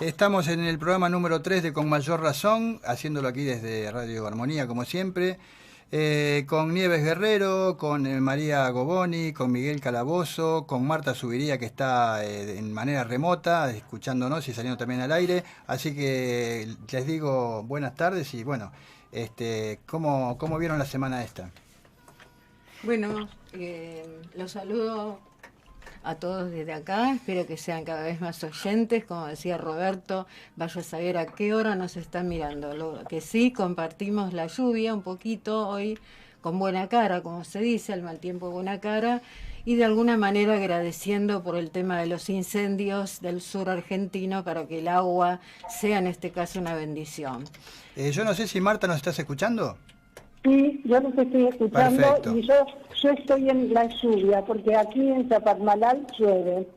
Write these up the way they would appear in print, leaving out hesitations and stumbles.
Estamos en el programa número 3 de Con Mayor Razón, haciéndolo aquí desde Radio Armonía, como siempre, con Nieves Guerrero, con María Goboni, con Miguel Calabozo, con Marta Subiría, que está en manera remota, escuchándonos y saliendo también al aire. Así que les digo buenas tardes y bueno, ¿cómo vieron la semana esta? Bueno, los saludo a todos desde acá, espero que sean cada vez más oyentes, como decía Roberto, vaya a saber a qué hora nos están mirando. Lo que sí, compartimos la lluvia un poquito hoy con buena cara, como se dice, el mal tiempo buena cara, y de alguna manera agradeciendo por el tema de los incendios del sur argentino para que el agua sea en este caso una bendición. Yo no sé si Marta nos estás escuchando. Sí, yo los estoy escuchando. Perfecto. Y yo estoy en la lluvia, porque aquí en Chapadmalal llueve.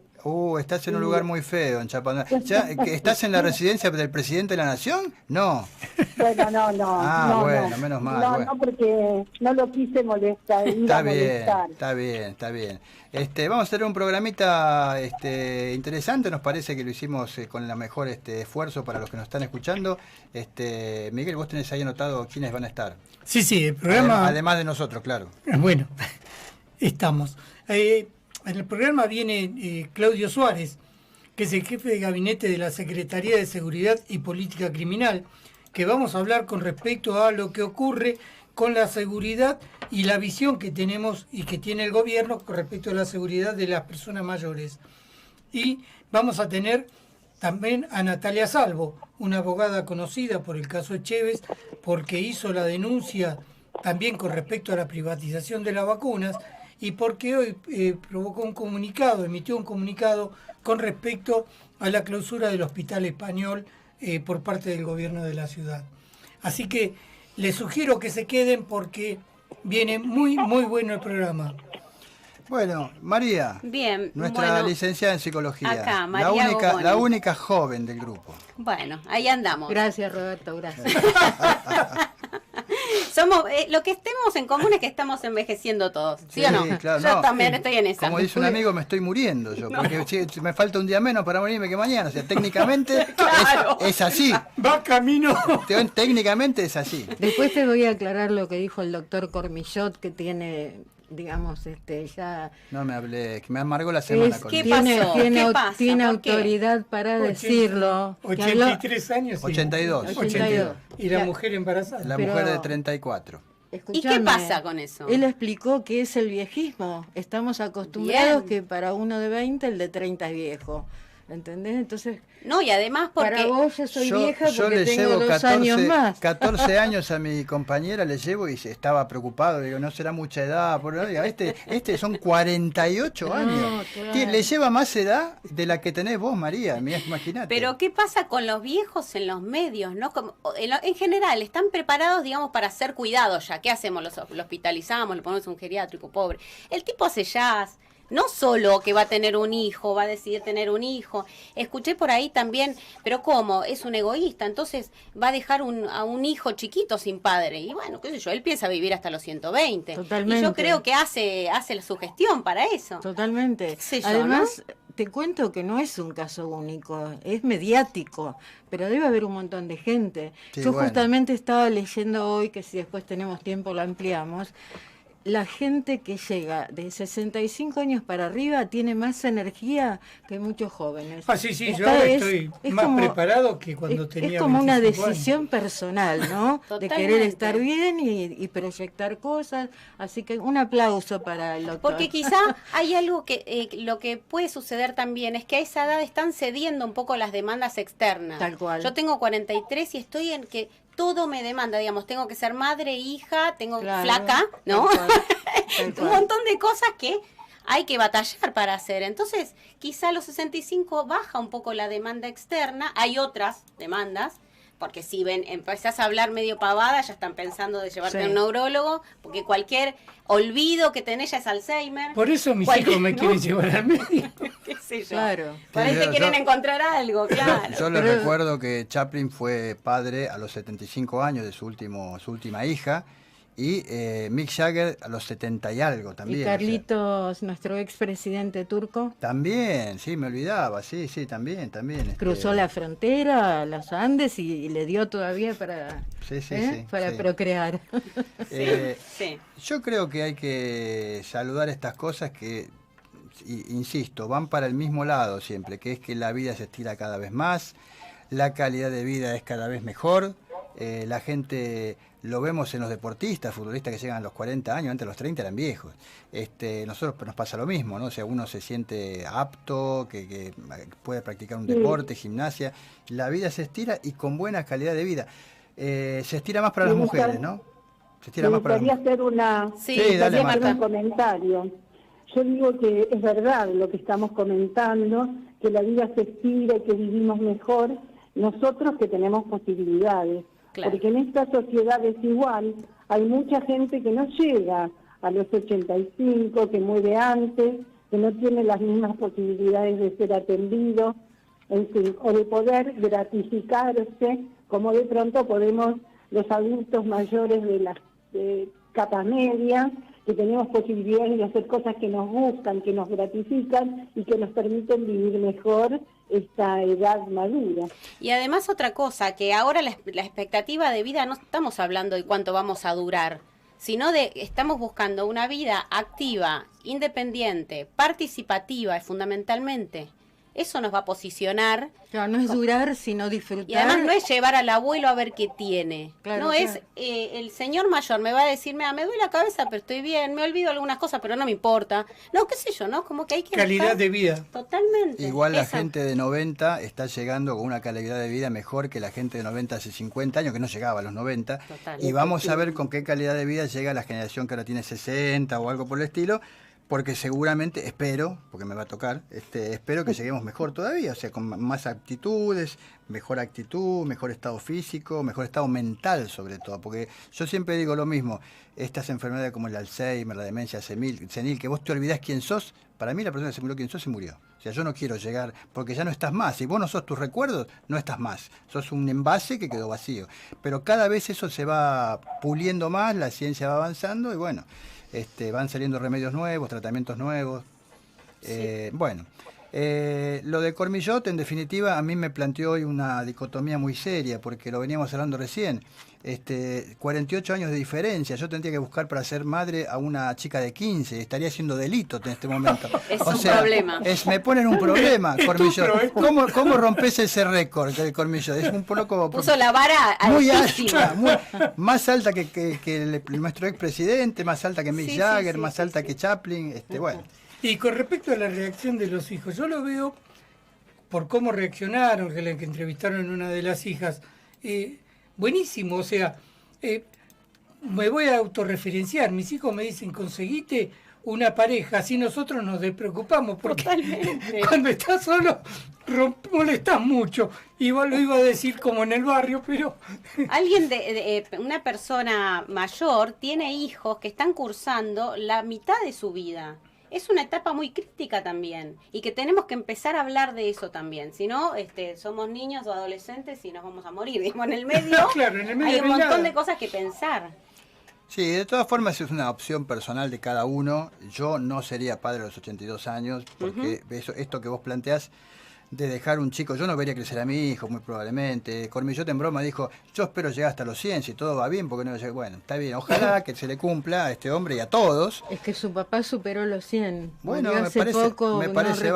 Estás en un lugar muy feo, en Chapadmalal. ¿Estás en la residencia del presidente de la Nación? No. Bueno, no. Bueno, menos mal. No, bueno. no, porque no lo quise molestar. Está bien. Vamos a tener un programita interesante, nos parece que lo hicimos con el mejor esfuerzo para los que nos están escuchando. Miguel, vos tenés ahí anotado quiénes van a estar. Sí, el programa... Además de nosotros, claro. Bueno, estamos. En el programa viene Claudio Suárez, que es el jefe de gabinete de la Secretaría de Seguridad y Política Criminal, que vamos a hablar con respecto a lo que ocurre con la seguridad y la visión que tenemos y que tiene el gobierno con respecto a la seguridad de las personas mayores. Y vamos a tener también a Natalia Salvo, una abogada conocida por el caso Echeves, porque hizo la denuncia también con respecto a la privatización de las vacunas y porque hoy emitió un comunicado con respecto a la clausura del Hospital Español por parte del gobierno de la ciudad. Así que les sugiero que se queden porque viene muy bueno el programa. Bueno, María, bien, nuestra licenciada en psicología, acá, María la única joven del grupo. Bueno, ahí andamos. Gracias, Roberto, gracias. Somos, lo que tenemos en común es que estamos envejeciendo todos, ¿sí o no? Claro, yo también estoy en esa. Como dice un amigo, me estoy muriendo yo, porque si me falta un día menos para morirme que mañana. O sea, técnicamente claro. es así. Va camino. Técnicamente es así. Después te voy a aclarar lo que dijo el doctor Cormillot, que tiene... digamos, ya... No me hablé, que me amargó la semana con ¿Qué él. pasó? Tiene autoridad para decirlo. 83 años. 82. 82. Y la mujer embarazada. La mujer de 34. ¿Y qué pasa con eso? Él explicó que es el viejismo. Estamos acostumbrados que para uno de 20 el de 30 es viejo. ¿Entendés? Entonces... No, y además porque... Para vos yo soy vieja yo porque le tengo llevo 2 años más. 14 años a mi compañera, le llevo y estaba preocupado. Digo, no será mucha edad. Este son 48 años. Claro. Le lleva más edad de la que tenés vos, María. Imagínate. Pero ¿qué pasa con los viejos en los medios? ¿No? En general, ¿están preparados, digamos, para ser cuidados ya? ¿Qué hacemos? Lo hospitalizamos, le ponemos un geriátrico pobre. El tipo hace jazz. No solo que va a tener un hijo, va a decidir tener un hijo. Escuché por ahí también, pero ¿cómo? Es un egoísta, entonces va a dejar a un hijo chiquito sin padre. Y bueno, qué sé yo, él piensa vivir hasta los 120. Totalmente. Y yo creo que hace la sugestión para eso. Totalmente. Sí, además, ¿no? Te cuento que no es un caso único, es mediático, pero debe haber un montón de gente. Sí, yo bueno. justamente estaba leyendo hoy, que si después tenemos tiempo lo ampliamos, la gente que llega de 65 años para arriba tiene más energía que muchos jóvenes. Sí, yo ahora estoy más preparado que cuando tenía 25 años. Es como una decisión personal, ¿no? De querer estar bien y proyectar cosas. Así que un aplauso para el doctor. Porque quizá hay algo que lo que puede suceder también es que a esa edad están cediendo un poco las demandas externas. Tal cual. Yo tengo 43 y estoy en que todo me demanda, digamos, tengo que ser madre, hija, tengo flaca, ¿no? Un montón de cosas que hay que batallar para hacer. Entonces, quizá a los 65 baja un poco la demanda externa, hay otras demandas, porque si empezás a hablar medio pavada, ya están pensando de llevarte a un neurólogo, porque cualquier olvido que tenés ya es Alzheimer. Por eso mis hijos me quieren llevar al médico. ¿Qué sé yo? Claro. Por ahí te quieren encontrar algo, claro. Yo les recuerdo que Chaplin fue padre a los 75 años de su última hija, y Mick Jagger a los 70 y algo también. Y Carlitos, nuestro expresidente turco. También, sí, me olvidaba, sí, también. Cruzó la frontera, los Andes, y le dio todavía para, para procrear. Sí. Yo creo que hay que saludar estas cosas que, insisto, van para el mismo lado siempre, que es que la vida se estira cada vez más, la calidad de vida es cada vez mejor, la gente... Lo vemos en los deportistas, futbolistas que llegan a los 40 años, antes de los 30 eran viejos. Nosotros nos pasa lo mismo, ¿no? O sea, uno se siente apto, que puede practicar un deporte, gimnasia. La vida se estira y con buena calidad de vida. Se estira más para las mujeres, ¿no? Se estira más para las mujeres. Hacer un comentario. Yo digo que es verdad lo que estamos comentando, que la vida se estira y que vivimos mejor, nosotros que tenemos posibilidades. Claro. Porque en esta sociedad desigual hay mucha gente que no llega a los 85, que muere antes, que no tiene las mismas posibilidades de ser atendido, en fin, o de poder gratificarse, como de pronto podemos los adultos mayores de las capas medias, que tenemos posibilidades de hacer cosas que nos gustan, que nos gratifican y que nos permiten vivir mejor esta edad madura. Y además otra cosa, que ahora la expectativa de vida, no estamos hablando de cuánto vamos a durar, sino de estamos buscando una vida activa, independiente, participativa, fundamentalmente. Eso nos va a posicionar. Claro, no es durar, sino disfrutar. Y además no es llevar al abuelo a ver qué tiene. Claro, es el señor mayor me va a decir, me duele la cabeza, pero estoy bien, me olvido algunas cosas, pero no me importa. No, qué sé yo, ¿no? Como que hay que... Calidad de vida. Totalmente. Igual la gente de 90 está llegando con una calidad de vida mejor que la gente de 90 hace 50 años, que no llegaba a los 90. Total. Y vamos a ver con qué calidad de vida llega la generación que ahora tiene 60 o algo por el estilo. Porque seguramente, espero, porque me va a tocar, espero que lleguemos mejor todavía, o sea, con más aptitudes, mejor actitud, mejor estado físico, mejor estado mental sobre todo, porque yo siempre digo lo mismo, estas enfermedades como el Alzheimer, la demencia senil, que vos te olvidás quién sos, para mí la persona que se murió quién sos se murió. O sea, yo no quiero llegar, porque ya no estás más, si vos no sos tus recuerdos, no estás más, sos un envase que quedó vacío. Pero cada vez eso se va puliendo más, la ciencia va avanzando y bueno... van saliendo remedios nuevos, tratamientos nuevos. Sí. Lo de Cormillot, en definitiva, a mí me planteó hoy una dicotomía muy seria, porque lo veníamos hablando recién. 48 años de diferencia, yo tendría que buscar para ser madre a una chica de 15, estaría haciendo delito en este momento. Es un problema. Me ponen un problema, Cormillot. ¿Cómo rompes ese récord del Cormillot? Es un poco... Puso la vara muy alta, más alta que nuestro expresidente, más alta que Mick Jagger, más alta que Chaplin, bueno. Y con respecto a la reacción de los hijos, yo lo veo por cómo reaccionaron, que entrevistaron en una de las hijas, buenísimo, o sea, me voy a autorreferenciar, mis hijos me dicen, conseguite una pareja, así nosotros nos despreocupamos, porque totalmente. Cuando estás solo molestas mucho, igual lo iba a decir como en el barrio, pero... Alguien una persona mayor tiene hijos que están cursando la mitad de su vida. Es una etapa muy crítica también y que tenemos que empezar a hablar de eso también. Si no, somos niños o adolescentes y nos vamos a morir. Digamos, en el medio, claro, en el medio hay un montón de cosas que pensar. Sí, de todas formas es una opción personal de cada uno. Yo no sería padre a los 82 años porque esto que vos planteás de dejar un chico, yo no vería crecer a mi hijo muy probablemente. Cormillot en broma dijo, yo espero llegar hasta los 100, si todo va bien, porque no llega. Bueno, está bien, ojalá que se le cumpla a este hombre y a todos. Es que su papá superó los 100. Bueno, me parece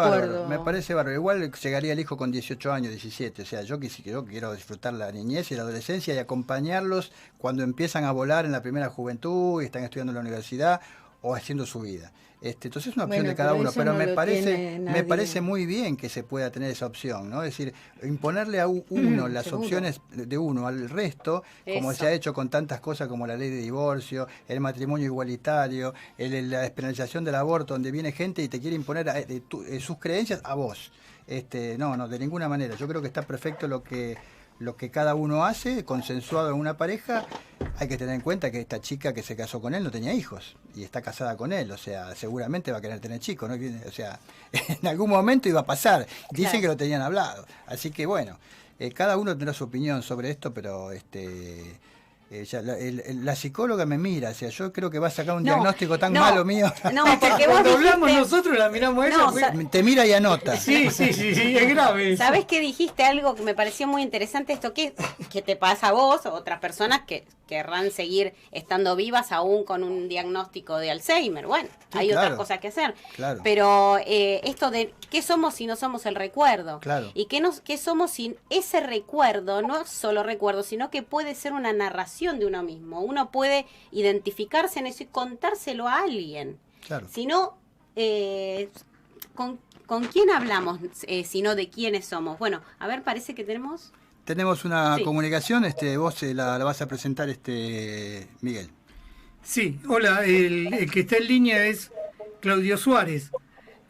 bárbaro. Igual llegaría el hijo con 18 años, 17. O sea, yo quiero disfrutar la niñez y la adolescencia y acompañarlos cuando empiezan a volar en la primera juventud y están estudiando en la universidad o haciendo su vida. Entonces es una opción de cada uno, pero me parece muy bien que se pueda tener esa opción, ¿no? Es decir, imponerle a uno las opciones de uno al resto, como se ha hecho con tantas cosas como la ley de divorcio, el matrimonio igualitario, la despenalización del aborto, donde viene gente y te quiere imponer sus creencias a vos. No, de ninguna manera. Yo creo que está perfecto lo que cada uno hace, consensuado en una pareja. Hay que tener en cuenta que esta chica que se casó con él no tenía hijos y está casada con él, o sea, seguramente va a querer tener chicos, ¿no? O sea, en algún momento iba a pasar. Dicen que lo tenían hablado. Así que bueno, cada uno tendrá su opinión sobre esto, pero la psicóloga me mira, o sea, yo creo que va a sacar un diagnóstico tan malo mío. No, porque cuando hablamos nosotros la miramos a ella. Te mira y anota. Sí, es grave. ¿Sabés que dijiste algo que me pareció muy interesante? Esto que te pasa a vos o otras personas que querrán seguir estando vivas aún con un diagnóstico de Alzheimer. Bueno, sí, hay otras cosas que hacer. Claro. Pero esto de qué somos si no somos el recuerdo. Claro. Y qué somos sin ese recuerdo, no solo recuerdo, sino que puede ser una narración de uno mismo. Uno puede identificarse en eso y contárselo a alguien. Claro. Si no, ¿con quién hablamos? Sino de quiénes somos. Bueno, a ver, parece que tenemos... Tenemos una comunicación, vos la vas a presentar, Miguel. Sí, hola, el que está en línea es Claudio Suárez,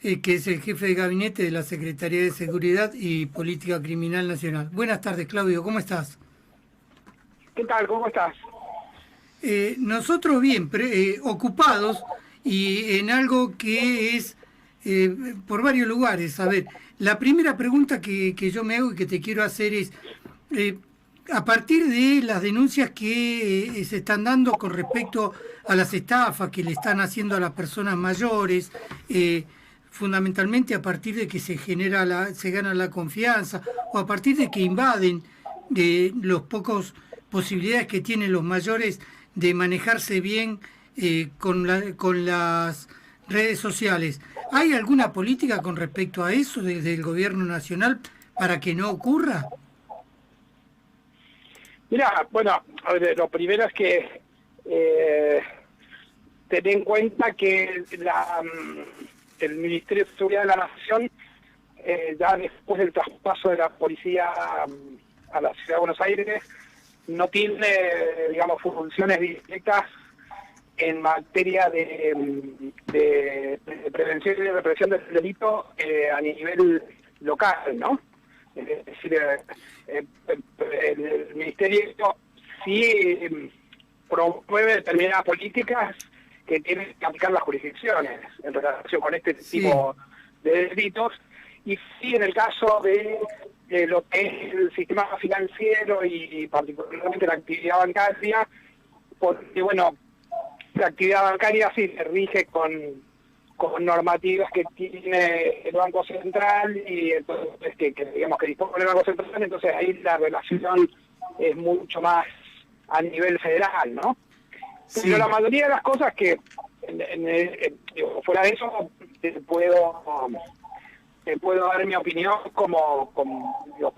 que es el jefe de gabinete de la Secretaría de Seguridad y Política Criminal Nacional. Buenas tardes, Claudio, ¿cómo estás? ¿Qué tal? ¿Cómo estás? Nosotros bien, ocupados y en algo que es por varios lugares. A ver, la primera pregunta que yo me hago y que te quiero hacer es, a partir de las denuncias que se están dando con respecto a las estafas que le están haciendo a las personas mayores, fundamentalmente a partir de que se gana la confianza o a partir de que invaden los pocos posibilidades que tienen los mayores de manejarse bien con las redes sociales. ¿Hay alguna política con respecto a eso desde el gobierno nacional para que no ocurra? Mira, bueno, lo primero es que ten en cuenta que el Ministerio de Seguridad de la Nación, ya después del traspaso de la policía a la Ciudad de Buenos Aires, no tiene, digamos, funciones directas en materia de prevención y represión del delito a nivel local, ¿no? Es decir, el Ministerio sí promueve determinadas políticas que tienen que aplicar las jurisdicciones en relación con este tipo de delitos, y sí en el caso de lo que es el sistema financiero y particularmente la actividad bancaria, porque bueno, la actividad bancaria sí se rige con normativas que tiene el Banco Central y entonces que digamos que dispone el Banco Central, entonces ahí la relación es mucho más a nivel federal, ¿no? Sí. Pero la mayoría de las cosas que fuera de eso te puedo dar mi opinión como por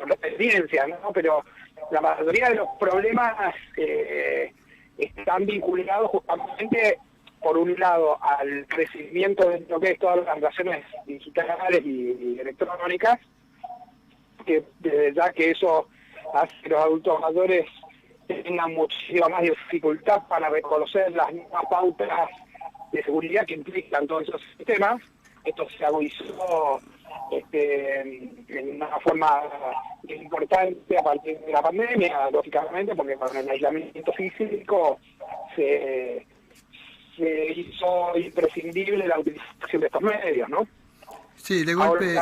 la experiencia, ¿no? Pero la mayoría de los problemas están vinculados justamente, por un lado, al crecimiento de lo que es todas las relaciones digitales y electrónicas, que ya que eso hace que los adultos mayores tengan muchísima más dificultad para reconocer las mismas pautas de seguridad que implican todos esos sistemas. Esto se agudizó en una forma importante a partir de la pandemia, lógicamente, porque con el aislamiento físico se hizo imprescindible la utilización de estos medios, ¿no? Sí, de golpe...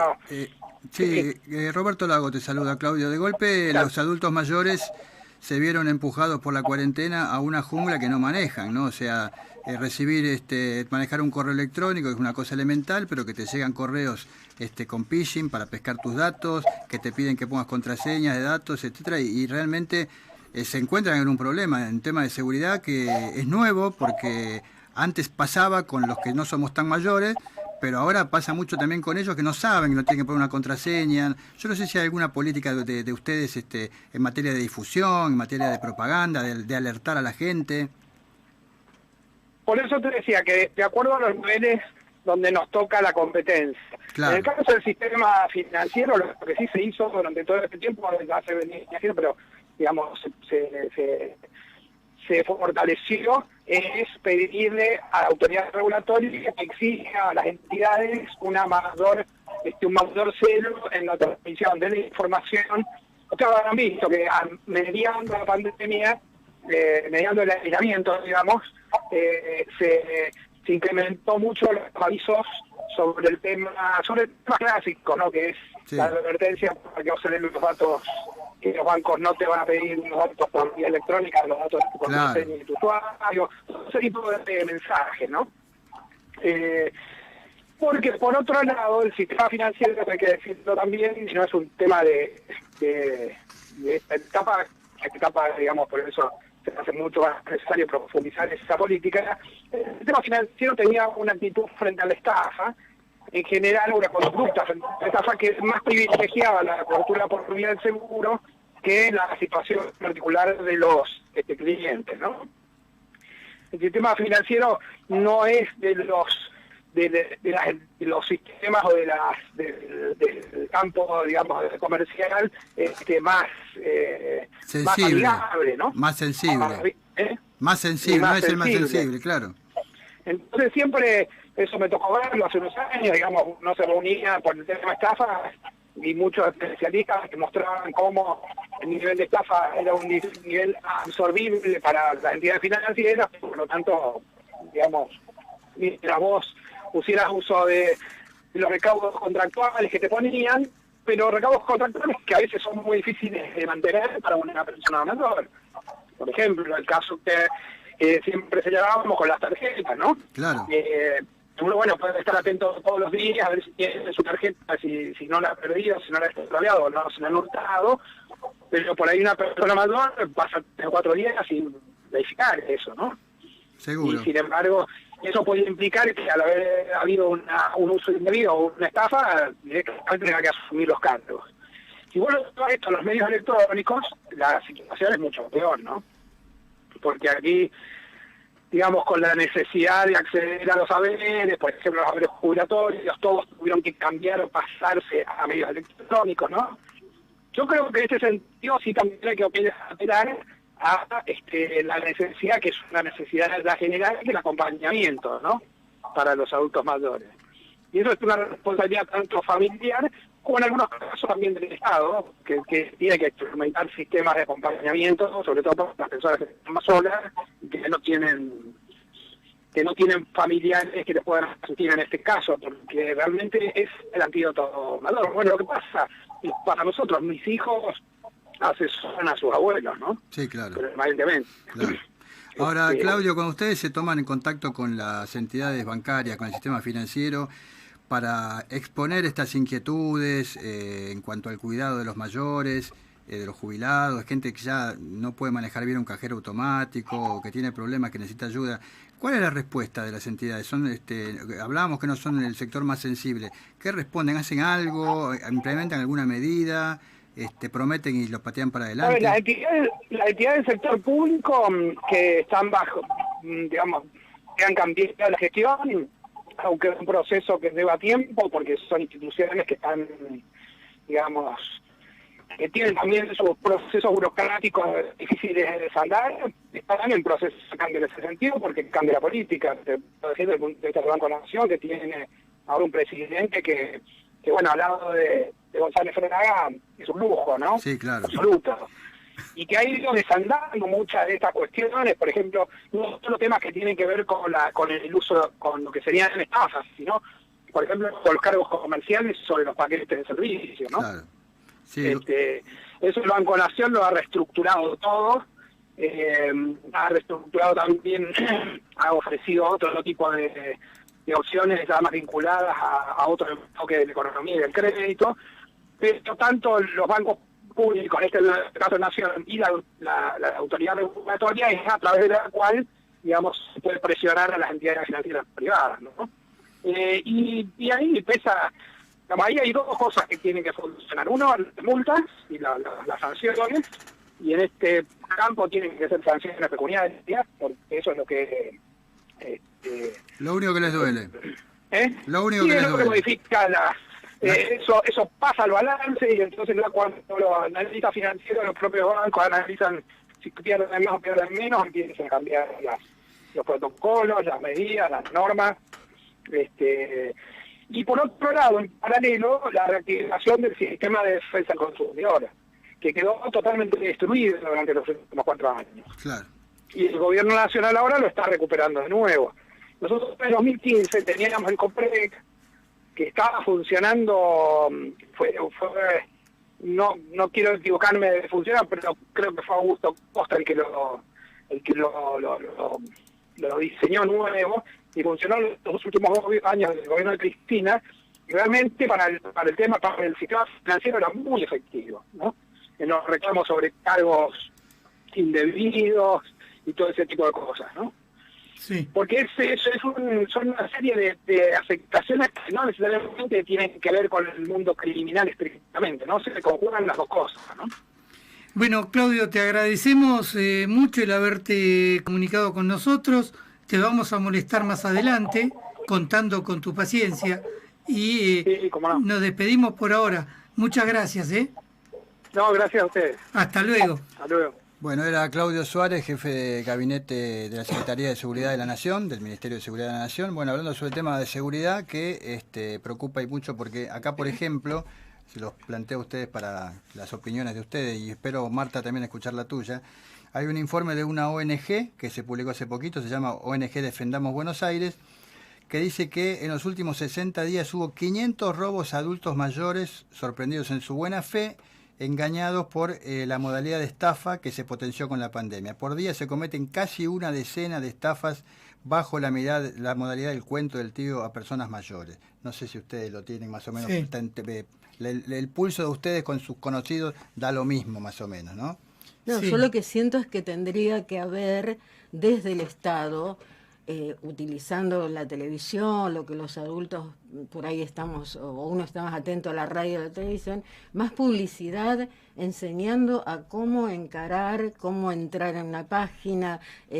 Roberto Lago te saluda, Claudio. De golpe los adultos mayores se vieron empujados por la cuarentena a una jungla que no manejan, ¿no? O sea, manejar un correo electrónico es una cosa elemental, pero que te llegan correos con phishing para pescar tus datos, que te piden que pongas contraseñas de datos, etcétera, y realmente se encuentran en un problema en tema de seguridad que es nuevo, porque antes pasaba con los que no somos tan mayores, pero ahora pasa mucho también con ellos que no saben, que no tienen que poner una contraseña. Yo no sé si hay alguna política de ustedes en materia de difusión, en materia de propaganda, de alertar a la gente. Por eso te decía que de acuerdo a los niveles donde nos toca la competencia. Claro. En el caso del sistema financiero, lo que sí se hizo durante todo este tiempo, ya se venía haciendo, pero digamos se fortaleció, es pedirle a la autoridad regulatoria que exija a las entidades un mayor celo en la transmisión de la información. Ustedes habrán visto que mediando la pandemia, mediando el aislamiento, digamos, se incrementó mucho los avisos sobre el tema clásico, ¿no? Que es la advertencia para que no se den los datos que los bancos no te van a pedir los datos por vía electrónica, los datos de tu contraseña y tu usuario, ese tipo de mensajes, ¿no? Porque por otro lado, el sistema financiero, hay que decirlo también, no es un tema de esta etapa, digamos, por eso se hace mucho más necesario profundizar esa política. El sistema financiero tenía una actitud frente a la estafa, en general una conducta frente a la estafa que más privilegiaba la cobertura por vía del seguro que la situación particular de los clientes, ¿no? El sistema financiero no es de los sistemas o del campo, digamos, comercial más amigable, ¿no? Más sensible. Más sensible, no es el más sensible, claro. Entonces siempre, eso me tocó verlo hace unos años, digamos, no se reunía por el tema estafa y muchos especialistas que mostraban cómo el nivel de estafa era un nivel absorbible para las entidades financieras, por lo tanto, digamos, mientras vos pusieras uso de los recaudos contractuales que te ponían, pero recaudos contractuales que a veces son muy difíciles de mantener para una persona mayor. Por ejemplo, el caso que siempre señalábamos con las tarjetas, ¿no? Claro. Uno, bueno, puede estar atento todos los días a ver si tiene su tarjeta, si no la ha perdido, si no la ha extraviado, no se la han hurtado, pero por ahí una persona mayor pasa 3 o 4 días sin verificar eso, ¿no? Seguro. Y sin embargo, eso puede implicar que al haber habido un uso indebido o una estafa, directamente tenga que asumir los cargos. Si vos lo llevas esto a los medios electrónicos, la situación es mucho peor, ¿no? Porque aquí, digamos, con la necesidad de acceder a los saberes, por ejemplo, los saberes jubilatorios, todos tuvieron que cambiar o pasarse a medios electrónicos, ¿no? Yo creo que en este sentido sí también hay que apelar a la necesidad, que es una necesidad ya general, del acompañamiento, ¿no? Para los adultos mayores. Y eso es una responsabilidad tanto familiar como en algunos casos también del Estado, que tiene que experimentar sistemas de acompañamiento, sobre todo para las personas que están más solas, que no tienen familiares que les puedan asistir en este caso, porque realmente es el antídoto mayor. Bueno, lo que pasa para nosotros, mis hijos asesoran a sus abuelos, ¿no? Sí, claro. Permanentemente. Claro. Ahora, Claudio, cuando ustedes se toman en contacto con las entidades bancarias, con el sistema financiero, para exponer estas inquietudes en cuanto al cuidado de los mayores, de los jubilados, gente que ya no puede manejar bien un cajero automático o que tiene problemas, que necesita ayuda, ¿cuál es la respuesta de las entidades? Hablábamos que no son el sector más sensible. ¿Qué responden? ¿Hacen algo? ¿Implementan alguna medida? ¿Prometen y los patean para adelante? Las entidades del sector público que están bajo, digamos, que han cambiado la gestión, aunque es un proceso que lleva tiempo, porque son instituciones que están, digamos, que tienen también esos procesos burocráticos difíciles de saldar, están en proceso de cambio en ese sentido, porque cambia la política. Por ejemplo, desde el punto de vista del Banco de la Nación, que tiene ahora un presidente que bueno, al lado de González Frenaga, es un lujo, ¿no? Sí, claro. Absoluto. Y que ha ido desandando muchas de estas cuestiones, por ejemplo, no solo temas que tienen que ver con el uso, con lo que serían estafas, sino, por ejemplo, con los cargos comerciales sobre los paquetes de servicio, ¿no? Claro. Sí. Eso el Banco de la Nación lo ha reestructurado todo, ha reestructurado también, ha ofrecido otro tipo de opciones ya más vinculadas a otro enfoque de la economía y del crédito, pero tanto los bancos públicos, en este caso Nación, y la autoridad regulatoria, es a través de la cual, digamos, se puede presionar a las entidades financieras privadas, ¿no? Y ahí pesa, digamos, ahí hay 2 cosas que tienen que funcionar. Uno, las multas y las sanciones, y en este campo tienen que ser sanciones pecuniarias, porque eso es lo que... lo único que les duele. Lo único sí, que es les lo que duele. modifica eso pasa al balance, y entonces cuando los analistas financieros, los propios bancos analizan si pierden más o pierden menos, empiezan a cambiar los protocolos, las medidas, las normas. Y por otro lado, en paralelo, la reactivación del sistema de defensa del consumidor, que quedó totalmente destruido durante los últimos 4 años. Claro. Y el gobierno nacional ahora lo está recuperando de nuevo. Nosotros en 2015 teníamos el COPREC, que estaba funcionando, fue no quiero equivocarme de funcionario, pero creo que fue Augusto Costa el que lo diseñó nuevo y funcionó los últimos 2 años del gobierno de Cristina. Y realmente para el sistema financiero era muy efectivo, ¿no? En los reclamos sobre cargos indebidos y todo ese tipo de cosas, ¿no? Sí. Porque son una serie de afectaciones que no necesariamente tienen que ver con el mundo criminal estrictamente, ¿no? Se conjugan las dos cosas, ¿no? Bueno, Claudio, te agradecemos mucho el haberte comunicado con nosotros. Te vamos a molestar más adelante, contando con tu paciencia. Y sí, cómo no. Nos despedimos por ahora. Muchas gracias, ¿eh? No, gracias a ustedes. Hasta luego. Hasta luego. Bueno, era Claudio Suárez, jefe de gabinete de la Secretaría de Seguridad de la Nación, del Ministerio de Seguridad de la Nación. Bueno, hablando sobre el tema de seguridad que preocupa y mucho porque acá, por ejemplo, se los planteo a ustedes para las opiniones de ustedes y espero, Marta, también escuchar la tuya. Hay un informe de una ONG que se publicó hace poquito, se llama ONG Defendamos Buenos Aires, que dice que en los últimos 60 días hubo 500 robos a adultos mayores sorprendidos en su buena fe, engañados por la modalidad de estafa que se potenció con la pandemia. Por día se cometen casi una decena de estafas bajo la modalidad del cuento del tío a personas mayores. No sé si ustedes lo tienen más o menos. Sí. El pulso de ustedes con sus conocidos da lo mismo más o menos, ¿no? No, Sí. yo lo que siento es que tendría que haber desde el Estado, utilizando la televisión, lo que los adultos por ahí estamos, o uno está más atento a la radio o a la televisión, más publicidad enseñando a cómo encarar, cómo entrar en una página,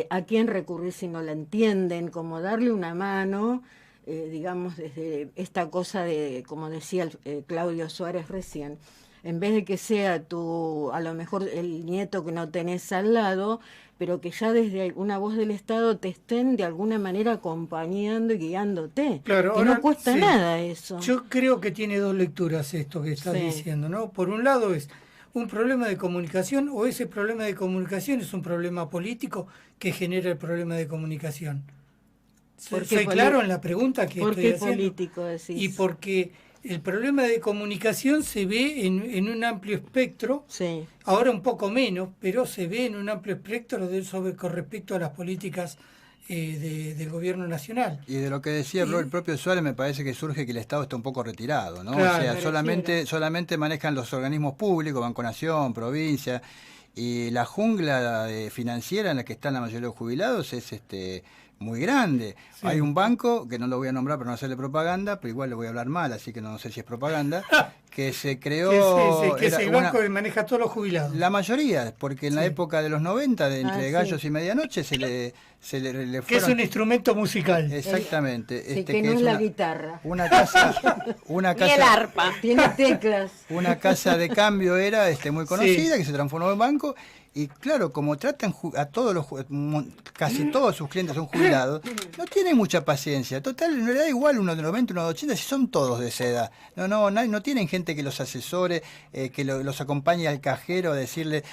a quién recurrir si no la entienden, cómo darle una mano, digamos, desde esta cosa de, como decía Claudio Suárez recién, en vez de que sea a lo mejor el nieto que no tenés al lado, pero que ya desde una voz del Estado te estén de alguna manera acompañando y guiándote. Claro, que ahora, no cuesta sí. nada eso. Yo creo que tiene dos lecturas esto que estás Sí. diciendo, ¿no? Por un lado es un problema de comunicación, o ese problema de comunicación es un problema político que genera el problema de comunicación. ¿Por qué ¿Soy claro en la pregunta que ¿Por estoy qué haciendo? político decís? Y porque el problema de comunicación se ve en un amplio espectro, Sí. ahora un poco menos, pero se ve en un amplio espectro con respecto a las políticas del gobierno nacional. Y de lo que decía el propio Suárez, me parece que surge que el Estado está un poco retirado, ¿no? Claro, o sea, pareciera. solamente manejan los organismos públicos, Banco Nación, provincia, y la jungla financiera en la que están la mayoría de los jubilados es muy grande. Sí. Hay un banco, que no lo voy a nombrar para no hacerle propaganda, pero igual le voy a hablar mal, así que no sé si es propaganda, que se creó... Que es el banco que maneja a todos los jubilados. La mayoría, porque en la Sí. época de los 90, entre sí. gallos y medianoche, se le Que es fueron... un instrumento musical. Exactamente. Sí, que no es la guitarra. Una casa, Y el arpa. Tiene teclas. una casa de cambio era muy conocida, que se transformó en banco. Y claro, como tratan a todos casi todos sus clientes son jubilados, no tienen mucha paciencia. Total, no le da igual uno de 90, uno de 80, si son todos de esa edad. No tienen gente que los asesore, que los acompañe al cajero a decirle,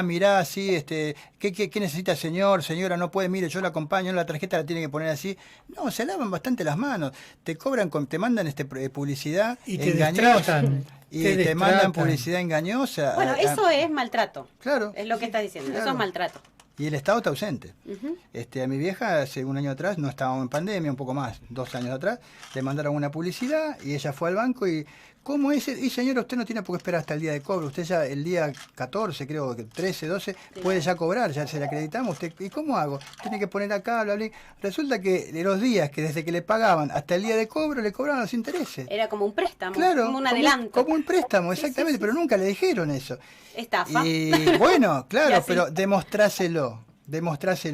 mirá, sí, ¿qué necesita señor? Señora, no puede, mire, yo la acompaño, la tarjeta la tiene que poner así. No, se lavan bastante las manos. Te cobran, te mandan publicidad Y te engañosa. destratan. Y te mandan publicidad engañosa. Bueno, eso es maltrato. Claro. Es lo que estás diciendo. Claro. Eso es maltrato. Y el Estado está ausente. Ujú. A mi vieja, hace un año atrás, no estábamos en pandemia, un poco más, 2 años atrás, le mandaron una publicidad y ella fue al banco y, ¿cómo es? Y señora, usted no tiene por qué esperar hasta el día de cobro, usted ya el día 14, creo que 13, 12, puede ya cobrar, ya se le acreditamos, usted, ¿y cómo hago? Tiene que poner acá, bla, bla. Resulta que de los días que desde que le pagaban hasta el día de cobro, le cobraban los intereses. Era como un préstamo, Claro, como un adelanto. como un préstamo, exactamente, sí, pero nunca le dijeron eso. Estafa. Y bueno, Y claro, así. pero demostráselo.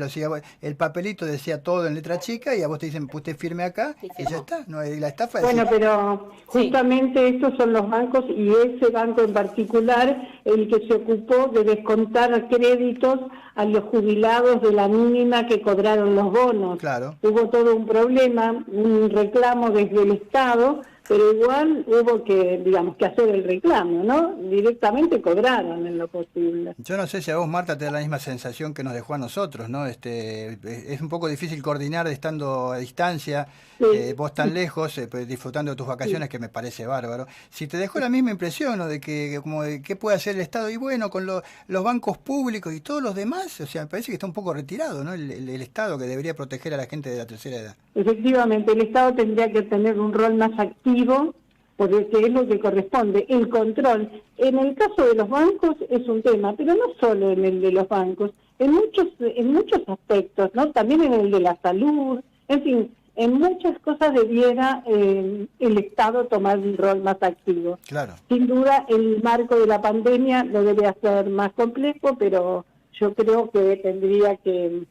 Si el papelito decía todo en letra chica y a vos te dicen, usted firme acá Sí, y ya firmó. está. No, y la estafa es Bueno, decir, pero justamente estos son los bancos y ese banco en particular el que se ocupó de descontar créditos a los jubilados de la mínima que cobraron los bonos. Claro. Hubo todo un problema, un reclamo desde el Estado pero igual hubo que, digamos, que hacer el reclamo, ¿no? Directamente cobraron en lo posible. Yo no sé si a vos, Marta, te da la misma sensación que nos dejó a nosotros, ¿no? Es un poco difícil coordinar estando a distancia, Sí. vos tan lejos, pues, disfrutando de tus vacaciones, que me parece bárbaro. Si te dejó la misma impresión, ¿no? De que, como de qué puede hacer el Estado, y bueno, con los bancos públicos y todos los demás, o sea, me parece que está un poco retirado, ¿no? El Estado, que debería proteger a la gente de la tercera edad. Efectivamente, el Estado tendría que tener un rol más activo, porque es lo que corresponde, el control. En el caso de los bancos es un tema, pero no solo en el de los bancos, en muchos aspectos, ¿no? También en el de la salud, en fin, en muchas cosas debiera el Estado tomar un rol más activo. Claro. Sin duda, el marco de la pandemia lo debe hacer más complejo, pero yo creo que tendría que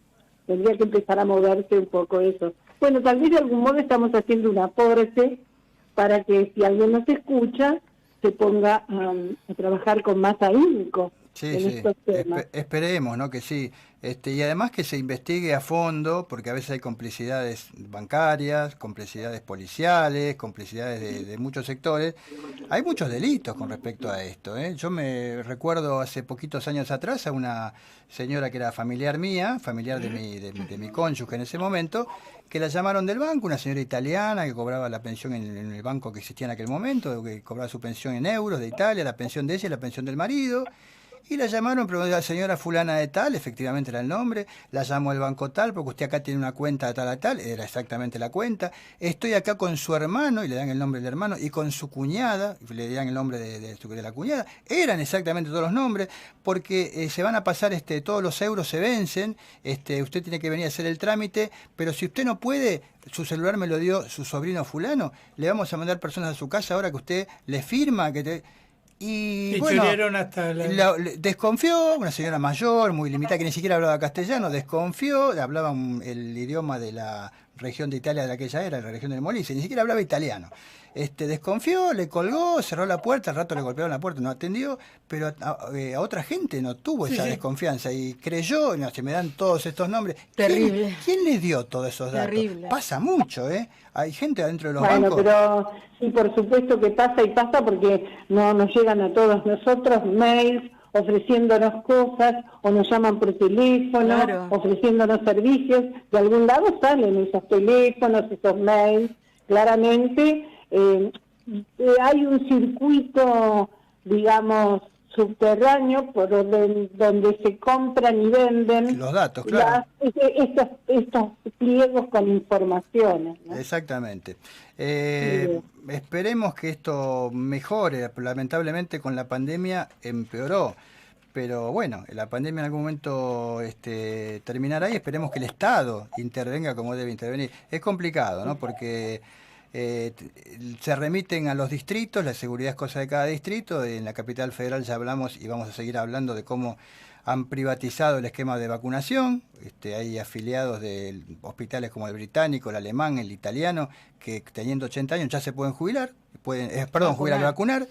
empezar a moverse un poco eso. Bueno, tal vez de algún modo estamos haciendo un aporte para que si alguien nos escucha, se ponga a trabajar con más ahínco en estos temas. Esperemos, ¿no? Que sí. Y además que se investigue a fondo, porque a veces hay complicidades bancarias, complicidades policiales, complicidades de muchos sectores. Hay muchos delitos con respecto a esto, ¿eh? Yo me recuerdo hace poquitos años atrás a una señora que era familiar mía, familiar de mi cónyuge en ese momento, que la llamaron del banco, una señora italiana que cobraba la pensión en el banco que existía en aquel momento, que cobraba su pensión en euros de Italia, la pensión de ella y la pensión del marido. Y la llamaron, pero la señora fulana de tal, efectivamente era el nombre, la llamó el banco tal, porque usted acá tiene una cuenta de tal a tal, era exactamente la cuenta, estoy acá con su hermano, y le dan el nombre del hermano, y con su cuñada, y le dan el nombre de la cuñada, eran exactamente todos los nombres, porque se van a pasar, todos los euros se vencen, usted tiene que venir a hacer el trámite, pero si usted no puede, su celular me lo dio su sobrino fulano, le vamos a mandar personas a su casa ahora que usted le firma, Y bueno, hasta desconfió, una señora mayor, muy limitada, que ni siquiera hablaba castellano, desconfió, hablaba el idioma de la región de Italia de la que ella era, la región del Molise, ni siquiera hablaba italiano. Desconfió, le colgó, cerró la puerta, al rato le golpearon la puerta, no atendió, pero a otra gente no tuvo esa desconfianza y creyó, no, se me dan todos estos nombres. Terrible. ¿Quién le dio todos esos datos? Terrible. Pasa mucho, ¿eh? Hay gente adentro de los Bueno, bancos. pero sí, por supuesto que pasa y pasa porque no nos llegan a todos nosotros mails ofreciéndonos cosas o nos llaman por teléfono, Claro, ofreciéndonos servicios. De algún lado salen esos teléfonos, esos mails, claramente. Hay un circuito, digamos, subterráneo por donde se compran y venden Los datos, claro. estos pliegos con informaciones, ¿no? Exactamente. Sí. Esperemos que esto mejore. Lamentablemente con la pandemia empeoró. Pero bueno, la pandemia en algún momento terminará y esperemos que el Estado intervenga como debe intervenir. Es complicado, ¿no? Porque se remiten a los distritos, la seguridad es cosa de cada distrito. En la capital federal ya hablamos y vamos a seguir hablando de cómo han privatizado el esquema de vacunación. Hay afiliados de hospitales como el británico, el alemán, el italiano, que teniendo 80 años ya se pueden jubilar, jubilar y vacunar,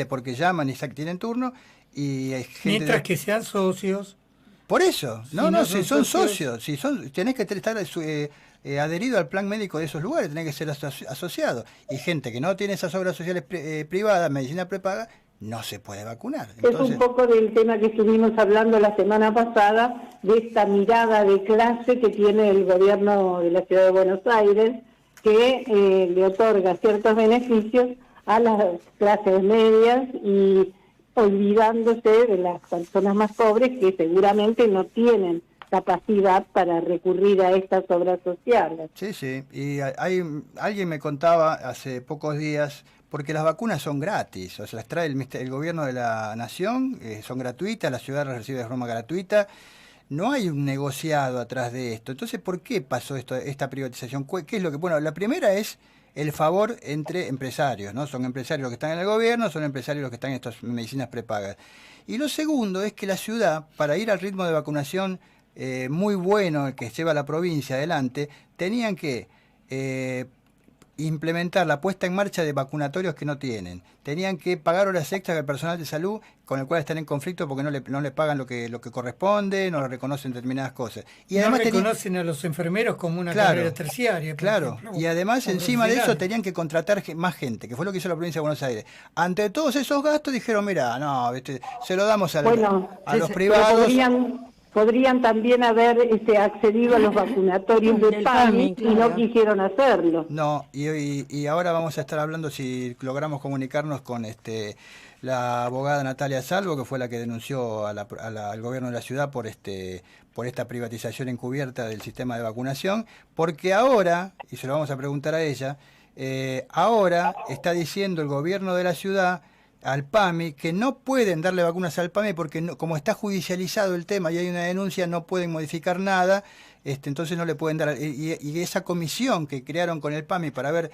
porque llaman y tienen turno. Y hay gente mientras que sean socios. Por eso, si no son socios, tenés que estar adherido al plan médico de esos lugares, tenés que ser asociado. Y gente que no tiene esas obras sociales privadas, medicina prepaga, no se puede vacunar. Entonces, es un poco del tema que estuvimos hablando la semana pasada, de esta mirada de clase que tiene el gobierno de la Ciudad de Buenos Aires, que le otorga ciertos beneficios a las clases medias y olvidándose de las personas más pobres que seguramente no tienen capacidad para recurrir a estas obras sociales. Sí, y alguien me contaba hace pocos días, porque las vacunas son gratis, o sea, las trae el gobierno de la nación, son gratuitas, la ciudad las recibe de forma gratuita, no hay un negociado atrás de esto. Entonces, ¿por qué pasó esta privatización? ¿Qué es lo que? Bueno, la primera es el favor entre empresarios, ¿no? Son empresarios los que están en el gobierno, son empresarios los que están en estas medicinas prepagas. Y lo segundo es que la ciudad, para ir al ritmo de vacunación muy bueno que lleva la provincia adelante, tenían que implementar la puesta en marcha de vacunatorios que no tienen. Tenían que pagar horas extras al personal de salud con el cual están en conflicto porque no le pagan lo que corresponde, no le reconocen determinadas cosas. Y además no reconocen a los enfermeros como una claro, carrera terciaria. Claro, ejemplo, y además encima de eso tenían que contratar más gente, que fue lo que hizo la provincia de Buenos Aires. Ante todos esos gastos dijeron, mira, no, se lo damos a los privados. Podrían también haber accedido a los vacunatorios de PAMI y no quisieron hacerlo. No, y ahora vamos a estar hablando, si logramos comunicarnos con la abogada Natalia Salvo, que fue la que denunció al gobierno de la ciudad por esta privatización encubierta del sistema de vacunación, porque ahora, y se lo vamos a preguntar a ella, ahora está diciendo el gobierno de la ciudad al PAMI que no pueden darle vacunas al PAMI porque como está judicializado el tema y hay una denuncia, no pueden modificar nada, entonces no le pueden dar. Y esa comisión que crearon con el PAMI para ver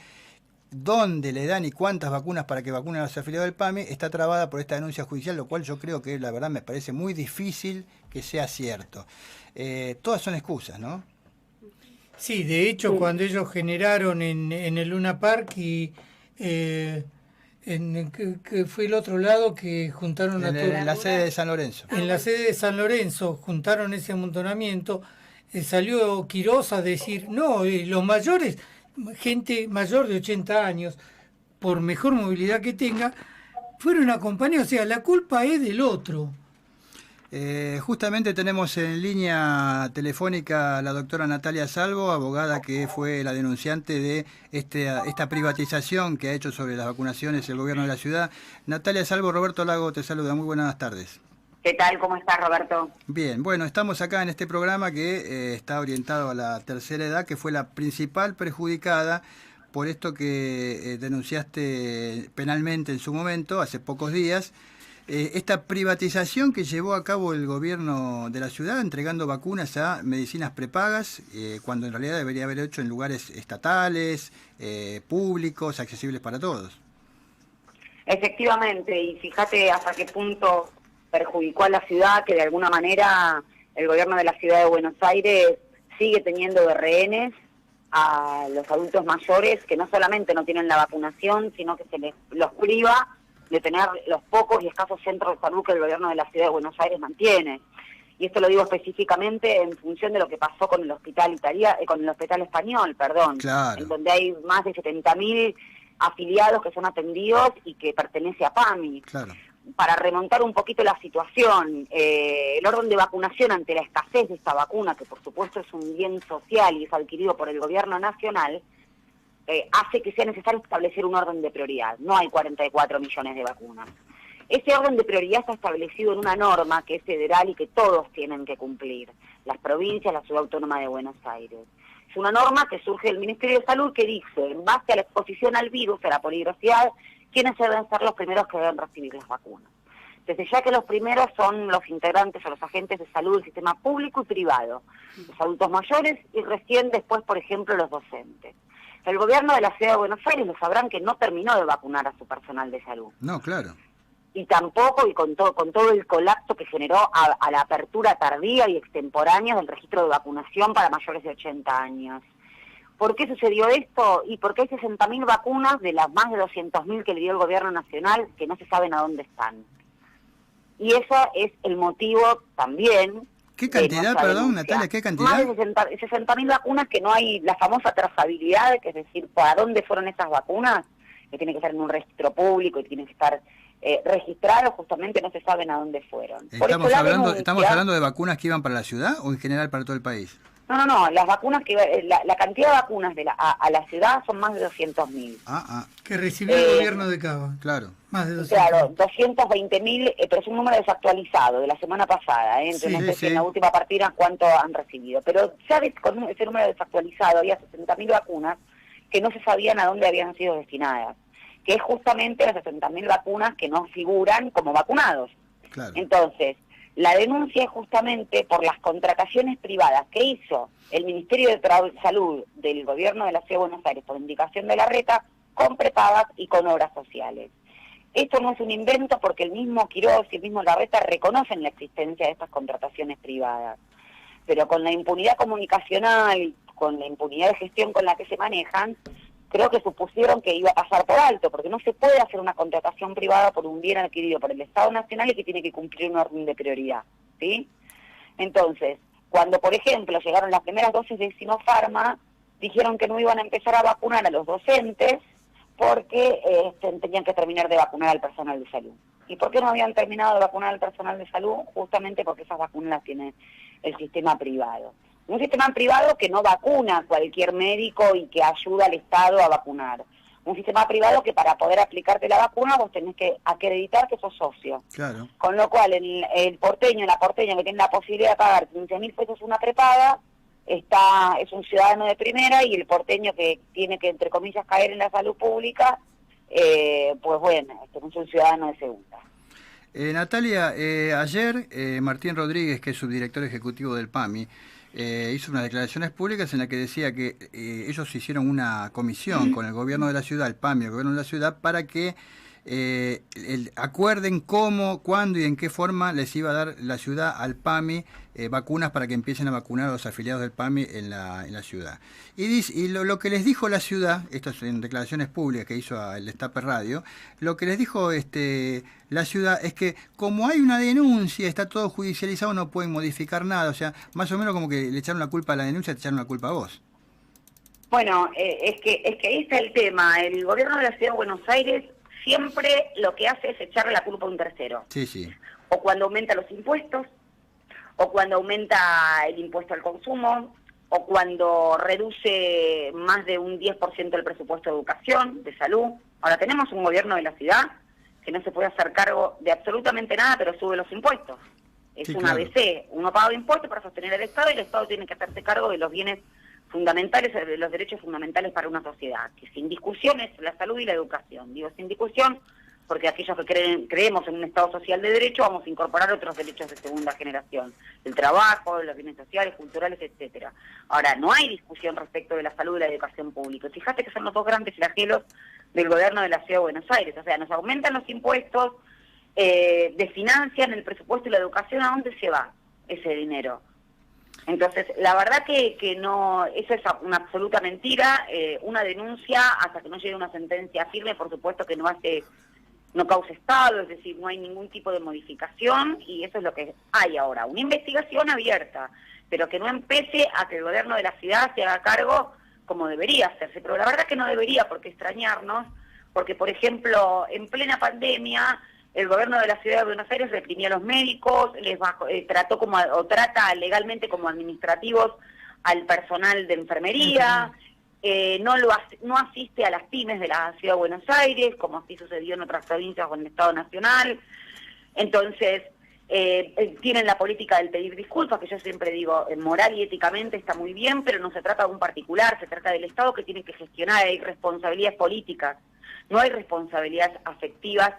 dónde le dan y cuántas vacunas para que vacunen a los afiliados del PAMI está trabada por esta denuncia judicial, lo cual yo creo que la verdad me parece muy difícil que sea cierto. Todas son excusas, ¿no? Sí, de hecho cuando ellos generaron en el Luna Park y... que fue el otro lado que juntaron en la sede de San Lorenzo. En la sede de San Lorenzo juntaron ese amontonamiento, salió Quirós a decir, no, los mayores, gente mayor de 80 años, por mejor movilidad que tenga, fueron acompañados, o sea, la culpa es del otro. Justamente tenemos en línea telefónica a la doctora Natalia Salvo, abogada que fue la denunciante de esta privatización que ha hecho sobre las vacunaciones el gobierno de la ciudad. Natalia Salvo, Roberto Lago te saluda, muy buenas tardes. ¿Qué tal? ¿Cómo estás, Roberto? Bien, bueno, estamos acá en este programa que está orientado a la tercera edad, que fue la principal perjudicada por esto que denunciaste penalmente en su momento, hace pocos días. Esta privatización que llevó a cabo el gobierno de la ciudad entregando vacunas a medicinas prepagas, cuando en realidad debería haber hecho en lugares estatales, públicos, accesibles para todos. Efectivamente, y fíjate hasta qué punto perjudicó a la ciudad, que de alguna manera el gobierno de la ciudad de Buenos Aires sigue teniendo de rehenes a los adultos mayores que no solamente no tienen la vacunación, sino que se los priva de tener los pocos y escasos centros de salud que el gobierno de la ciudad de Buenos Aires mantiene. Y esto lo digo específicamente en función de lo que pasó con el hospital con el hospital español, claro, en donde hay más de 70.000 afiliados que son atendidos y que pertenece a PAMI. Claro. Para remontar un poquito la situación, el orden de vacunación ante la escasez de esta vacuna, que por supuesto es un bien social y es adquirido por el gobierno nacional, hace que sea necesario establecer un orden de prioridad. No hay 44 millones de vacunas. Ese orden de prioridad está establecido en una norma que es federal y que todos tienen que cumplir, las provincias, la Ciudad Autónoma de Buenos Aires. Es una norma que surge del Ministerio de Salud que dice, en base a la exposición al virus, a la peligrosidad, quiénes deben ser los primeros que deben recibir las vacunas. Desde ya que los primeros son los integrantes o los agentes de salud del sistema público y privado, los adultos mayores y recién después, por ejemplo, los docentes. El gobierno de la ciudad de Buenos Aires lo sabrán que no terminó de vacunar a su personal de salud. No, claro. Y tampoco, y con todo el colapso que generó a la apertura tardía y extemporánea del registro de vacunación para mayores de 80 años. ¿Por qué sucedió esto? Y porque hay 60.000 vacunas de las más de 200.000 que le dio el gobierno nacional que no se saben a dónde están. Y eso es el motivo también... ¿Qué cantidad, perdón, Natalia, qué cantidad? Más de 60.000 vacunas que no hay la famosa trazabilidad, que es decir, ¿para dónde fueron esas vacunas? Que tiene que estar en un registro público y tienen que estar registrados, justamente no se saben a dónde fueron. ¿Estamos hablando de vacunas que iban para la ciudad o en general para todo el país? No, las vacunas la cantidad de vacunas a la ciudad son más de 200.000. Que recibió el gobierno de Cava. Claro. Más de 200.000. Claro, 220.000, pero es un número desactualizado de la semana pasada, entonces no sé si en la última partida cuánto han recibido. Pero ya con ese número desactualizado había 60.000 vacunas que no se sabían a dónde habían sido destinadas, que es justamente las 60.000 vacunas que no figuran como vacunados. Claro. Entonces, la denuncia es justamente por las contrataciones privadas que hizo el Ministerio de Salud del Gobierno de la Ciudad de Buenos Aires por indicación de Larreta con prepagas y con obras sociales. Esto no es un invento porque el mismo Quirós y el mismo Larreta reconocen la existencia de estas contrataciones privadas. Pero con la impunidad comunicacional, con la impunidad de gestión con la que se manejan, creo que supusieron que iba a pasar por alto, porque no se puede hacer una contratación privada por un bien adquirido por el Estado Nacional y que tiene que cumplir un orden de prioridad, ¿sí? Entonces, cuando, por ejemplo, llegaron las primeras dosis de Sinopharma, dijeron que no iban a empezar a vacunar a los docentes porque tenían que terminar de vacunar al personal de salud. ¿Y por qué no habían terminado de vacunar al personal de salud? Justamente porque esas vacunas las tiene el sistema privado. Un sistema privado que no vacuna a cualquier médico y que ayuda al Estado a vacunar. Un sistema privado que para poder aplicarte la vacuna vos tenés que acreditar que sos socio. Claro. Con lo cual el porteño, la porteña que tiene la posibilidad de pagar 15.000 pesos una prepaga, es un ciudadano de primera, y el porteño que tiene que, entre comillas, caer en la salud pública, pues bueno, es un ciudadano de segunda. Natalia, ayer Martín Rodríguez, que es subdirector ejecutivo del PAMI, hizo unas declaraciones públicas en las que decía que ellos hicieron una comisión con el gobierno de la ciudad, el PAMI, el gobierno de la ciudad, para que acuerden cómo, cuándo y en qué forma les iba a dar la ciudad al PAMI vacunas para que empiecen a vacunar a los afiliados del PAMI en la ciudad. Y lo que les dijo la ciudad, esto es en declaraciones públicas que hizo el Destape Radio, lo que les dijo la ciudad es que como hay una denuncia, está todo judicializado, no pueden modificar nada. O sea, más o menos como que le echaron la culpa a la denuncia, te echaron la culpa a vos. Bueno, es que ahí está el tema. El gobierno de la Ciudad de Buenos Aires siempre lo que hace es echarle la culpa a un tercero. Sí, sí. O cuando aumenta los impuestos, o cuando aumenta el impuesto al consumo, o cuando reduce más de un 10% del presupuesto de educación, de salud. Ahora tenemos un gobierno de la ciudad que no se puede hacer cargo de absolutamente nada, pero sube los impuestos. Es sí, un claro. ABC. Uno paga impuestos para sostener al Estado y el Estado tiene que hacerse cargo de los bienes fundamentales, de los derechos fundamentales para una sociedad, que sin discusión es la salud y la educación. Digo sin discusión porque aquellos que creemos en un Estado social de derecho vamos a incorporar otros derechos de segunda generación, el trabajo, los bienes sociales, culturales, etcétera. Ahora, no hay discusión respecto de la salud y la educación pública. Fíjate que son los dos grandes flagelos del gobierno de la Ciudad de Buenos Aires. O sea, nos aumentan los impuestos, desfinancian el presupuesto y la educación. ¿A dónde se va ese dinero? Entonces, la verdad que no, eso es una absoluta mentira. Una denuncia, hasta que no llegue una sentencia firme, por supuesto que no causa estado, es decir, no hay ningún tipo de modificación, y eso es lo que hay ahora, una investigación abierta, pero que no empece a que el gobierno de la ciudad se haga cargo como debería hacerse. Pero la verdad que no debería, porque extrañarnos, porque por ejemplo, en plena pandemia, el gobierno de la Ciudad de Buenos Aires reprimía a los médicos, trata legalmente como administrativos al personal de enfermería, no asiste a las pymes de la Ciudad de Buenos Aires, como así sucedió en otras provincias o en el Estado Nacional. Entonces, tienen la política del pedir disculpas, que yo siempre digo, moral y éticamente está muy bien, pero no se trata de un particular, se trata del Estado que tiene que gestionar. Hay responsabilidades políticas, no hay responsabilidades afectivas,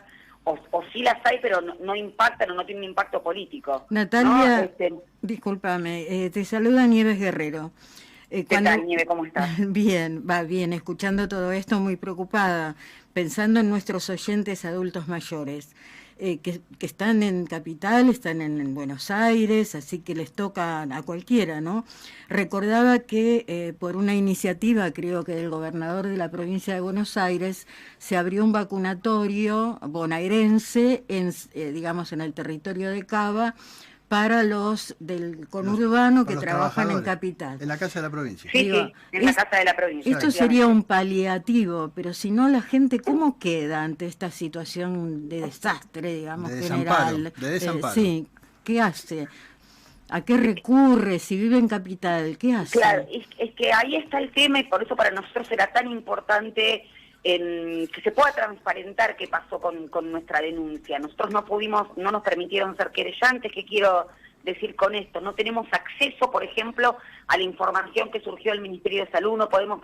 o sí las hay, pero no impactan o no tienen impacto político. Natalia, ¿no? Discúlpame, te saluda Nieves Guerrero. ¿Qué tal, Nieve? ¿Cómo estás? Bien, va bien, escuchando todo esto, muy preocupada, pensando en nuestros oyentes adultos mayores, que están en Capital, están en Buenos Aires, así que les toca a cualquiera, ¿no? Recordaba que por una iniciativa, creo que del gobernador de la provincia de Buenos Aires, se abrió un vacunatorio bonaerense, digamos, en el territorio de Cava, para los del conurbano que trabajan en Capital. En la Casa de la Provincia. Sí, en la Casa de la Provincia. Esto sería un paliativo, pero si no, la gente, ¿cómo queda ante esta situación de desastre, digamos, general? De desamparo. Sí, ¿qué hace? ¿A qué recurre? Si vive en Capital, ¿qué hace? Claro, es que ahí está el tema, y por eso para nosotros era tan importante que se pueda transparentar qué pasó con nuestra denuncia. Nosotros no nos permitieron ser querellantes. ¿Qué quiero decir con esto? No tenemos acceso, por ejemplo, a la información que surgió del Ministerio de Salud, no podemos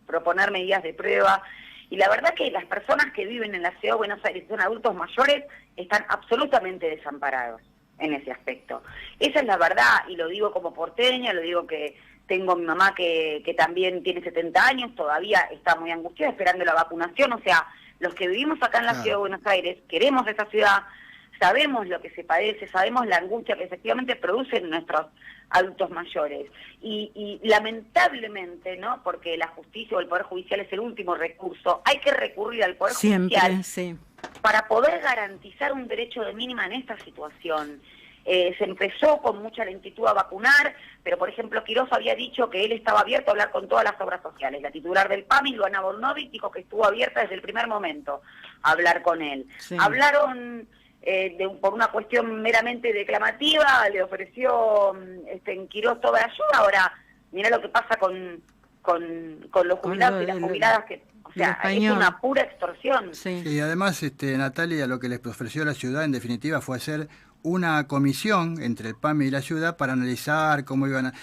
proponer medidas de prueba, y la verdad que las personas que viven en la Ciudad de Buenos Aires, son adultos mayores, están absolutamente desamparados en ese aspecto. Esa es la verdad, y lo digo como porteña, lo digo que tengo a mi mamá que también tiene 70 años, todavía está muy angustiada esperando la vacunación. O sea, los que vivimos acá en la Ciudad de Buenos Aires, queremos esta ciudad, sabemos lo que se padece, sabemos la angustia que efectivamente producen nuestros adultos mayores. Y lamentablemente, ¿no? Porque la justicia o el Poder Judicial es el último recurso, hay que recurrir al Poder Judicial para poder garantizar un derecho de mínima en esta situación. Se empezó con mucha lentitud a vacunar, pero por ejemplo Quirós había dicho que él estaba abierto a hablar con todas las obras sociales. La titular del PAMI, Luana Bornovic, dijo que estuvo abierta desde el primer momento a hablar con él. Sí. Hablaron por una cuestión meramente declamativa, le ofreció en Quirós toda la ayuda. Ahora, mirá lo que pasa con los jubilados y las jubiladas, que o sea, es una pura extorsión. Sí, y además, Natalia, lo que les ofreció la ciudad en definitiva fue hacer una comisión entre el PAMI y la ciudad para analizar cómo iban a...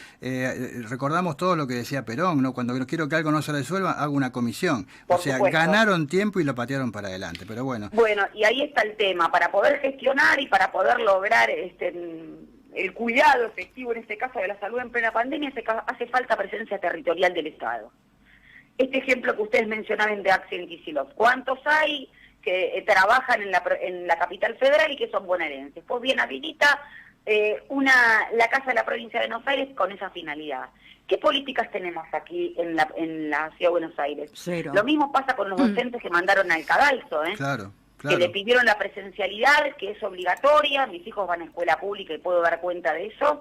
recordamos todo lo que decía Perón, ¿no? Cuando quiero que algo no se resuelva, hago una comisión. Por o sea, supuesto. Ganaron tiempo y lo patearon para adelante, pero bueno. Bueno, y ahí está el tema, para poder gestionar y para poder lograr el cuidado efectivo, en este caso de la salud en plena pandemia, hace falta presencia territorial del Estado. Este ejemplo que ustedes mencionaban de Axel Kicillof, ¿cuántos hay que trabajan en la capital federal y que son bonaerenses? Pues bien, habilita la Casa de la Provincia de Buenos Aires con esa finalidad. ¿Qué políticas tenemos aquí en la Ciudad de Buenos Aires? Cero. Lo mismo pasa con los docentes que mandaron al cadalso, Claro. Que le pidieron la presencialidad, que es obligatoria. Mis hijos van a escuela pública y puedo dar cuenta de eso.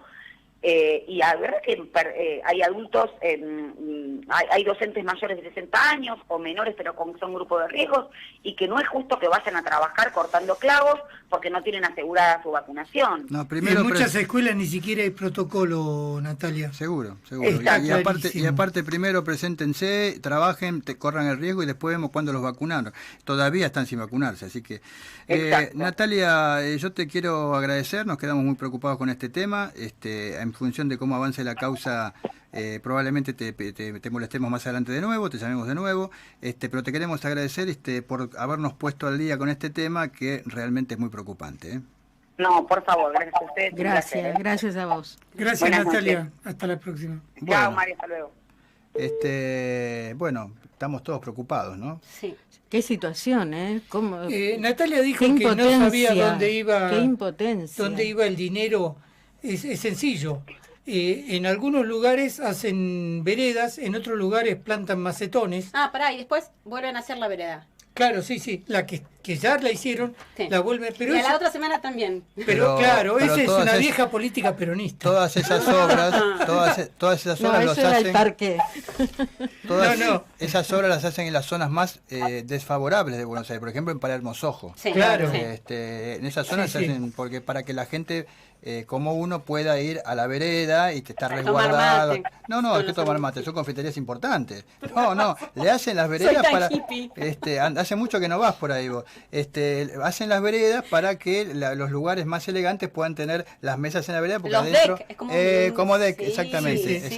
Y la verdad que hay adultos, hay docentes mayores de 60 años o menores, pero son grupos de riesgos, y que no es justo que vayan a trabajar cortando clavos porque no tienen asegurada su vacunación. No, primero en muchas escuelas ni siquiera hay protocolo, Natalia. Seguro. Y aparte primero preséntense, trabajen, corran el riesgo y después vemos cuándo los vacunaron. Todavía están sin vacunarse, así que... Natalia, yo te quiero agradecer, nos quedamos muy preocupados con este tema, en función de cómo avance la causa, probablemente te molestemos más adelante de nuevo, te llamemos de nuevo, pero te queremos agradecer por habernos puesto al día con este tema que realmente es muy preocupante. No, por favor, gracias a ustedes. Gracias a vos. Gracias, Buenas Natalia. noches. Hasta la próxima. Chao, María, hasta luego. Bueno, estamos todos preocupados, ¿no? Sí. Qué situación, ¿eh? Natalia dijo que no sabía dónde iba, qué impotencia. Dónde iba el dinero. Es sencillo. En algunos lugares hacen veredas, en otros lugares plantan macetones. Y después vuelven a hacer la vereda. Claro, sí, la que ya la hicieron, la vuelven... Pero y a la otra semana también. Pero claro, esa es una vieja política peronista. Todas esas obras, todas esas obras los hacen... el parque. Esas obras las hacen en las zonas más desfavorables de Buenos Aires, por ejemplo en Palermo Sojo. Sí, claro. En esas zonas se hacen porque para que la gente... como uno pueda ir a la vereda y te está resguardado. No, es que tomar mate, son confiterías importantes. No, le hacen las veredas para... hace mucho que no vas por ahí vos. Hacen las veredas para que los lugares más elegantes puedan tener las mesas en la vereda, porque los adentro... deck, es como deck, exactamente.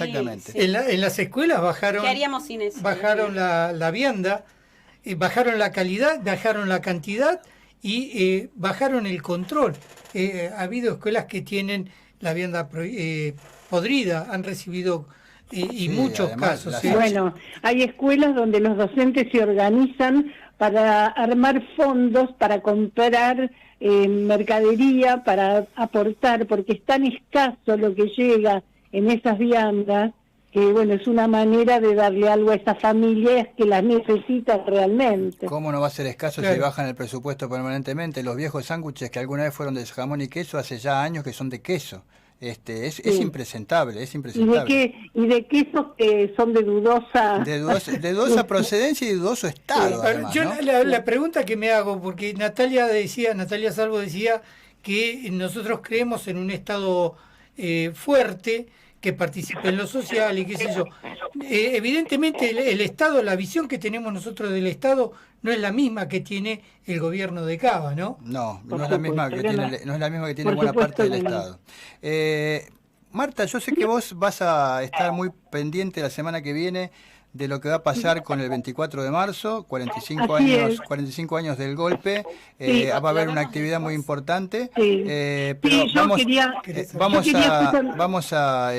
En las escuelas bajaron... ¿Qué haríamos sin eso? Bajaron la vianda, bajaron la calidad, bajaron la cantidad y bajaron el control. Ha habido escuelas que tienen la vianda podrida, han recibido y muchos casos. Bueno, hay escuelas donde los docentes se organizan para armar fondos, para comprar mercadería, para aportar, porque es tan escaso lo que llega en esas viandas, que bueno, es una manera de darle algo a esas familias que las necesitan realmente. ¿Cómo no va a ser escaso si bajan el presupuesto permanentemente? Los viejos sándwiches que alguna vez fueron de jamón y queso, hace ya años que son de queso. Es impresentable, es impresentable. ¿Y de quesos que son de dudosa... De dudosa procedencia y de dudoso estado, además, yo ¿no? la pregunta que me hago, porque Natalia Salvo decía que nosotros creemos en un Estado fuerte, que participe en lo social y qué sé yo. Evidentemente el Estado, la visión que tenemos nosotros del Estado no es la misma que tiene el gobierno de Cava, ¿no? No es la misma que tiene buena parte del Estado. Marta, yo sé que vos vas a estar muy pendiente la semana que viene de lo que va a pasar con el 24 de marzo, 45 años del golpe. Va a haber una actividad muy importante, pero vamos a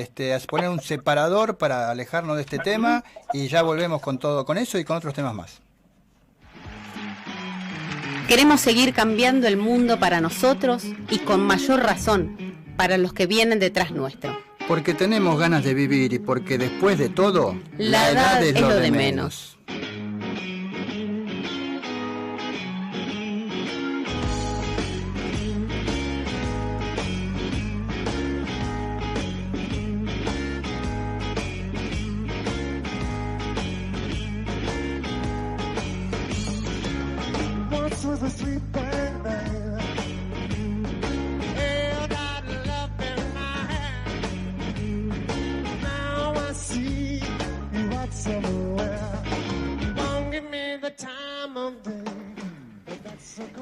poner un separador para alejarnos de este tema y ya volvemos con todo, con eso y con otros temas más. Queremos seguir cambiando el mundo para nosotros y con mayor razón para los que vienen detrás nuestro. Porque tenemos ganas de vivir y porque después de todo, la edad es lo de menos.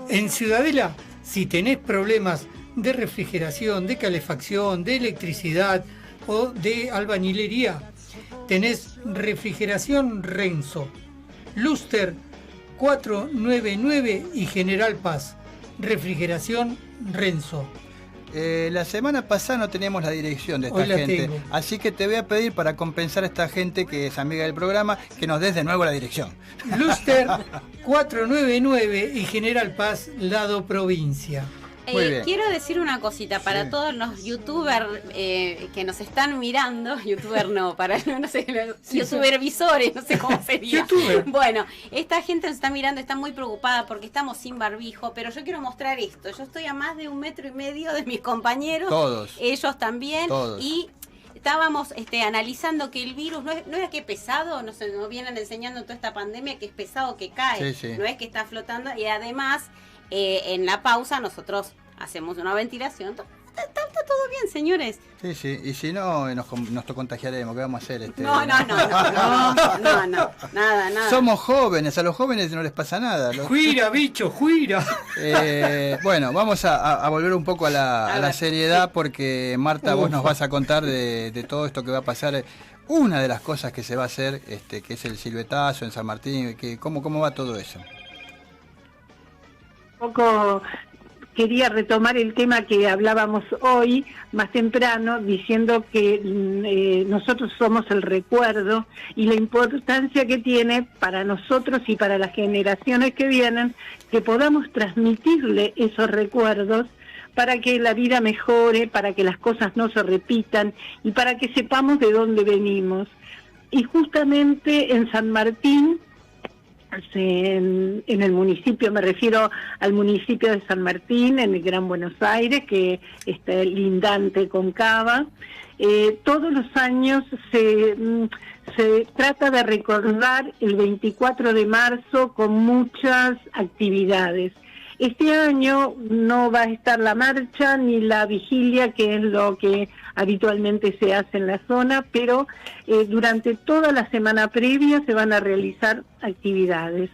En Ciudadela, si tenés problemas de refrigeración, de calefacción, de electricidad o de albañilería, tenés Refrigeración Renzo, Luster 499 y General Paz. Refrigeración Renzo. La semana pasada no teníamos la dirección de esta gente, así que te voy a pedir, para compensar a esta gente que es amiga del programa, que nos des de nuevo la dirección. Luster 499 y General Paz, lado provincia. Quiero decir una cosita para todos los youtubers que nos están mirando, youtuber no, para no sé, youtubervisores, no sé cómo sería. Bueno, esta gente nos está mirando, está muy preocupada porque estamos sin barbijo, pero yo quiero mostrar esto. Yo estoy a más de 1,5 metros de mis compañeros, todos, ellos también, todos. Y estábamos analizando que el virus no era que pesado, nos vienen enseñando toda esta pandemia que es pesado, que cae, no es que está flotando, y además en la pausa nosotros hacemos una ventilación. Está todo bien, señores. Sí, y si no, nos contagiaremos. ¿Qué vamos a hacer? No, nada. Somos jóvenes, a los jóvenes no les pasa nada. ¡Juira, bicho, juira! Bueno, vamos a volver un poco a la seriedad, porque Marta, vos nos vas a contar de todo esto que va a pasar. Una de las cosas que se va a hacer, que es el siluetazo en San Martín, ¿cómo va todo eso? Poco quería retomar el tema que hablábamos hoy, más temprano, diciendo que nosotros somos el recuerdo y la importancia que tiene para nosotros y para las generaciones que vienen, que podamos transmitirle esos recuerdos para que la vida mejore, para que las cosas no se repitan y para que sepamos de dónde venimos. Y justamente en San Martín, en el municipio, me refiero al municipio de San Martín, en el Gran Buenos Aires, que está lindante con Cava, todos los años se trata de recordar el 24 de marzo con muchas actividades. Este año no va a estar la marcha ni la vigilia, que es lo que habitualmente se hace en la zona, pero durante toda la semana previa se van a realizar actividades.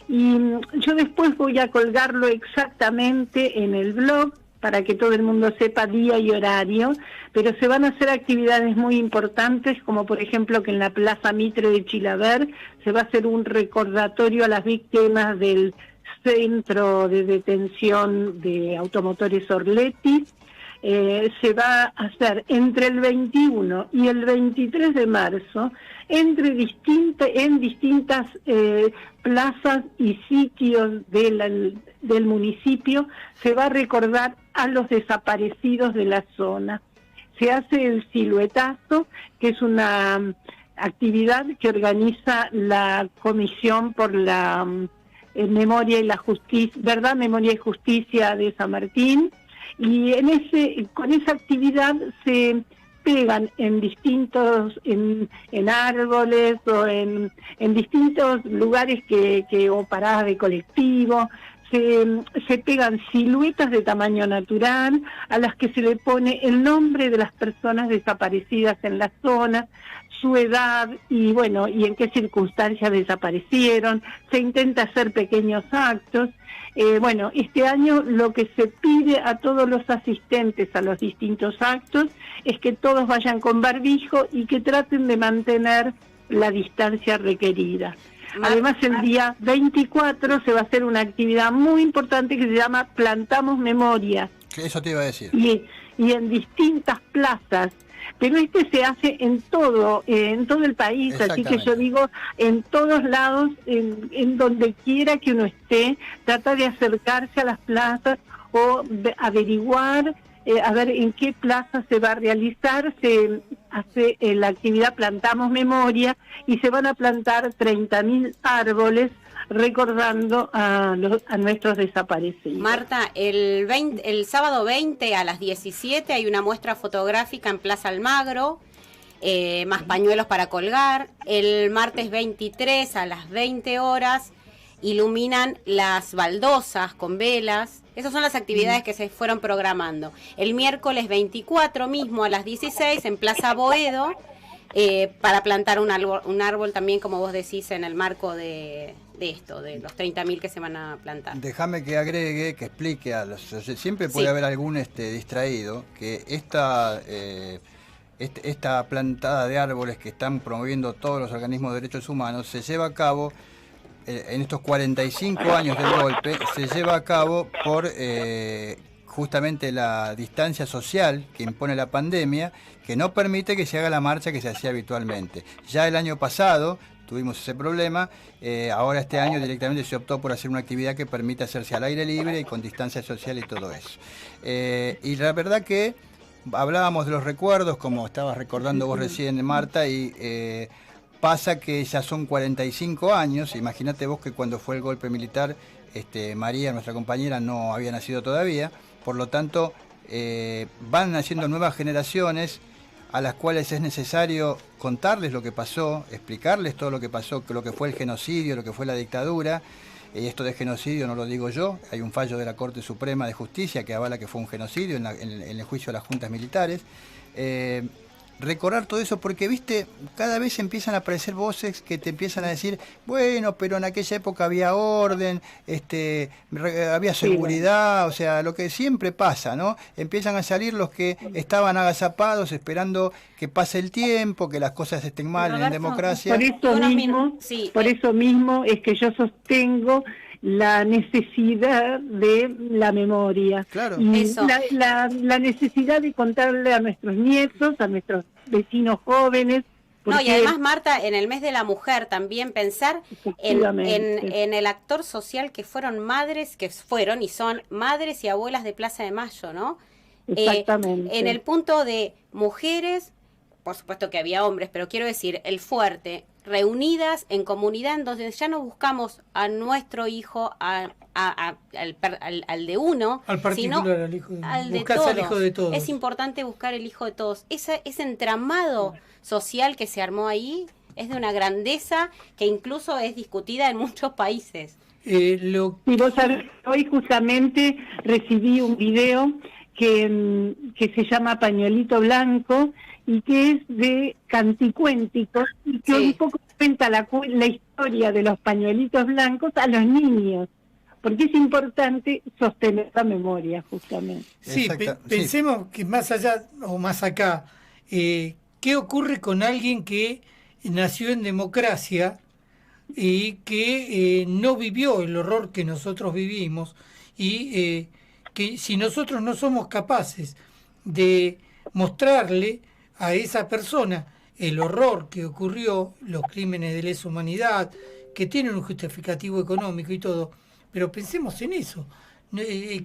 Y yo después voy a colgarlo exactamente en el blog para que todo el mundo sepa día y horario, pero se van a hacer actividades muy importantes, como por ejemplo que en la Plaza Mitre de Chilaver se va a hacer un recordatorio a las víctimas del Centro de Detención de Automotores Orletti. Se va a hacer entre el 21 y el 23 de marzo en distintas plazas y sitios del municipio. Se va a recordar a los desaparecidos de la zona. Se hace el siluetazo, que es una actividad que organiza la Comisión por la Memoria y la Justicia, Verdad, Memoria y Justicia de San Martín, y con esa actividad se pegan en árboles o en distintos lugares o paradas de colectivo. Se pegan siluetas de tamaño natural a las que se le pone el nombre de las personas desaparecidas en la zona, su edad y en qué circunstancias desaparecieron. Se intenta hacer pequeños actos. Este año lo que se pide a todos los asistentes a los distintos actos es que todos vayan con barbijo y que traten de mantener la distancia requerida. Además, el día 24 se va a hacer una actividad muy importante que se llama Plantamos Memoria. Eso te iba a decir. Y en distintas plazas pero se hace en todo el país, así que yo digo, en todos lados, en donde quiera que uno esté, trata de acercarse a las plazas o de averiguar, a ver en qué plaza se va a realizar. Se hace la actividad Plantamos Memoria y se van a plantar 30.000 árboles recordando a nuestros desaparecidos. Marta, el sábado 20 a las 17 hay una muestra fotográfica en Plaza Almagro, más pañuelos para colgar. El martes 23 a las 20 horas iluminan las baldosas con velas. Esas son las actividades que se fueron programando. El miércoles 24 mismo a las 16 en Plaza Boedo, para plantar un árbol también, como vos decís, en el marco de esto, de los 30.000 que se van a plantar. Déjame que agregue, que explique a los... Siempre puede haber algún distraído que esta plantada de árboles que están promoviendo todos los organismos de derechos humanos se lleva a cabo en estos 45 años del golpe, se lleva a cabo por justamente la distancia social que impone la pandemia, que no permite que se haga la marcha que se hacía habitualmente. Ya el año pasado tuvimos ese problema, ahora este año directamente se optó por hacer una actividad que permita hacerse al aire libre y con distancia social y todo eso. Y la verdad que hablábamos de los recuerdos, como estabas recordando vos recién, Marta, y pasa que ya son 45 años, imagínate vos que cuando fue el golpe militar, María, nuestra compañera, no había nacido todavía, por lo tanto van naciendo nuevas generaciones a las cuales es necesario contarles lo que pasó, explicarles todo lo que pasó, lo que fue el genocidio, lo que fue la dictadura. Y esto de genocidio no lo digo yo, hay un fallo de la Corte Suprema de Justicia que avala que fue un genocidio en el juicio de las juntas militares. Recordar todo eso porque, viste, cada vez empiezan a aparecer voces que te empiezan a decir, bueno, pero en aquella época había orden, había seguridad, o sea, lo que siempre pasa, ¿no? Empiezan a salir los que estaban agazapados esperando que pase el tiempo, que las cosas estén mal en democracia. Por eso mismo es que yo sostengo la necesidad de la memoria. Claro. Y la necesidad de contarle a nuestros nietos, a nuestros vecinos jóvenes. No, y además, Marta, en el mes de la mujer también pensar en el actor social que fueron madres, que fueron y son madres y abuelas de Plaza de Mayo, ¿no? Exactamente. En el punto de mujeres, por supuesto que había hombres, pero quiero decir, el fuerte, reunidas en comunidad, en donde ya no buscamos a nuestro hijo, al de uno, al particular, sino al hijo de, al de todos. Al hijo de todos. Es importante buscar el hijo de todos. Ese entramado social que se armó ahí es de una grandeza que incluso es discutida en muchos países. Y vos sabés, hoy justamente recibí un video que se llama Pañuelito Blanco y que es de canticuénticos y que un poco cuenta la historia de los pañuelitos blancos a los niños, porque es importante sostener la memoria justamente. Sí, pensemos que más allá o más acá, ¿qué ocurre con alguien que nació en democracia y que no vivió el horror que nosotros vivimos y que si nosotros no somos capaces de mostrarle a esa persona el horror que ocurrió, los crímenes de lesa humanidad, que tienen un justificativo económico y todo, pero pensemos en eso,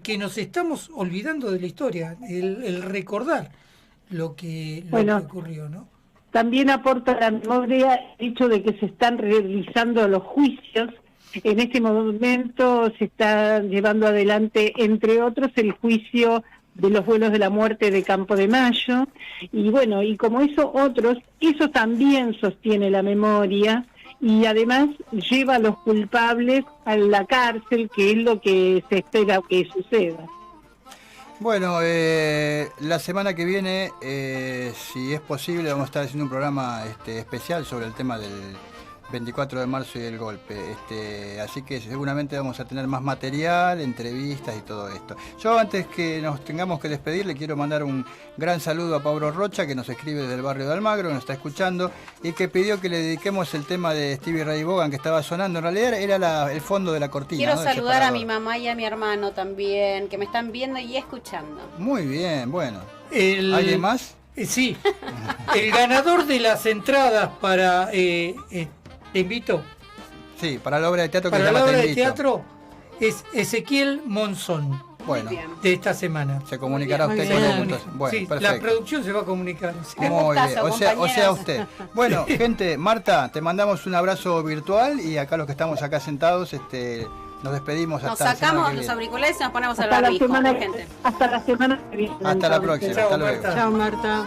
que nos estamos olvidando de la historia, el recordar lo que ocurrió, ¿no? También aporta la memoria el hecho de que se están realizando los juicios. En este momento se está llevando adelante, entre otros, el juicio de los vuelos de la muerte de Campo de Mayo, y bueno, y como eso también sostiene la memoria, y además lleva a los culpables a la cárcel, que es lo que se espera que suceda. Bueno, la semana que viene, si es posible, vamos a estar haciendo un programa especial sobre el tema del 24 de marzo y el golpe, así que seguramente vamos a tener más material, entrevistas y todo esto. Yo, antes que nos tengamos que despedir, le quiero mandar un gran saludo a Pablo Rocha, que nos escribe desde el barrio de Almagro, que nos está escuchando y que pidió que le dediquemos el tema de Stevie Ray Vaughan que estaba sonando. En realidad era el fondo de la cortina. Quiero saludar a mi mamá y a mi hermano también, que me están viendo y escuchando. Muy bien, bueno. ¿Alguien más? Sí, el ganador de las entradas para Te Invito. Sí, para la obra de teatro que para se llama la obra Te de Invito. teatro es Ezequiel Monzón. Bueno, de esta semana. Se comunicará Muy usted bien. con él. Entonces. Bueno, Sí, perfecto. la producción se va a comunicar. Sí. Muy bien. O sea compañeros. usted. Bueno, gente, Marta, te mandamos un abrazo virtual y acá los que estamos acá sentados, nos despedimos Nos hasta la semana sacamos que los viene. auriculares y nos ponemos al Hasta la barbijo, semana gente. hasta la semana que viene. Hasta la entonces. próxima. Chao, Hasta luego. Marta. Chao, Marta.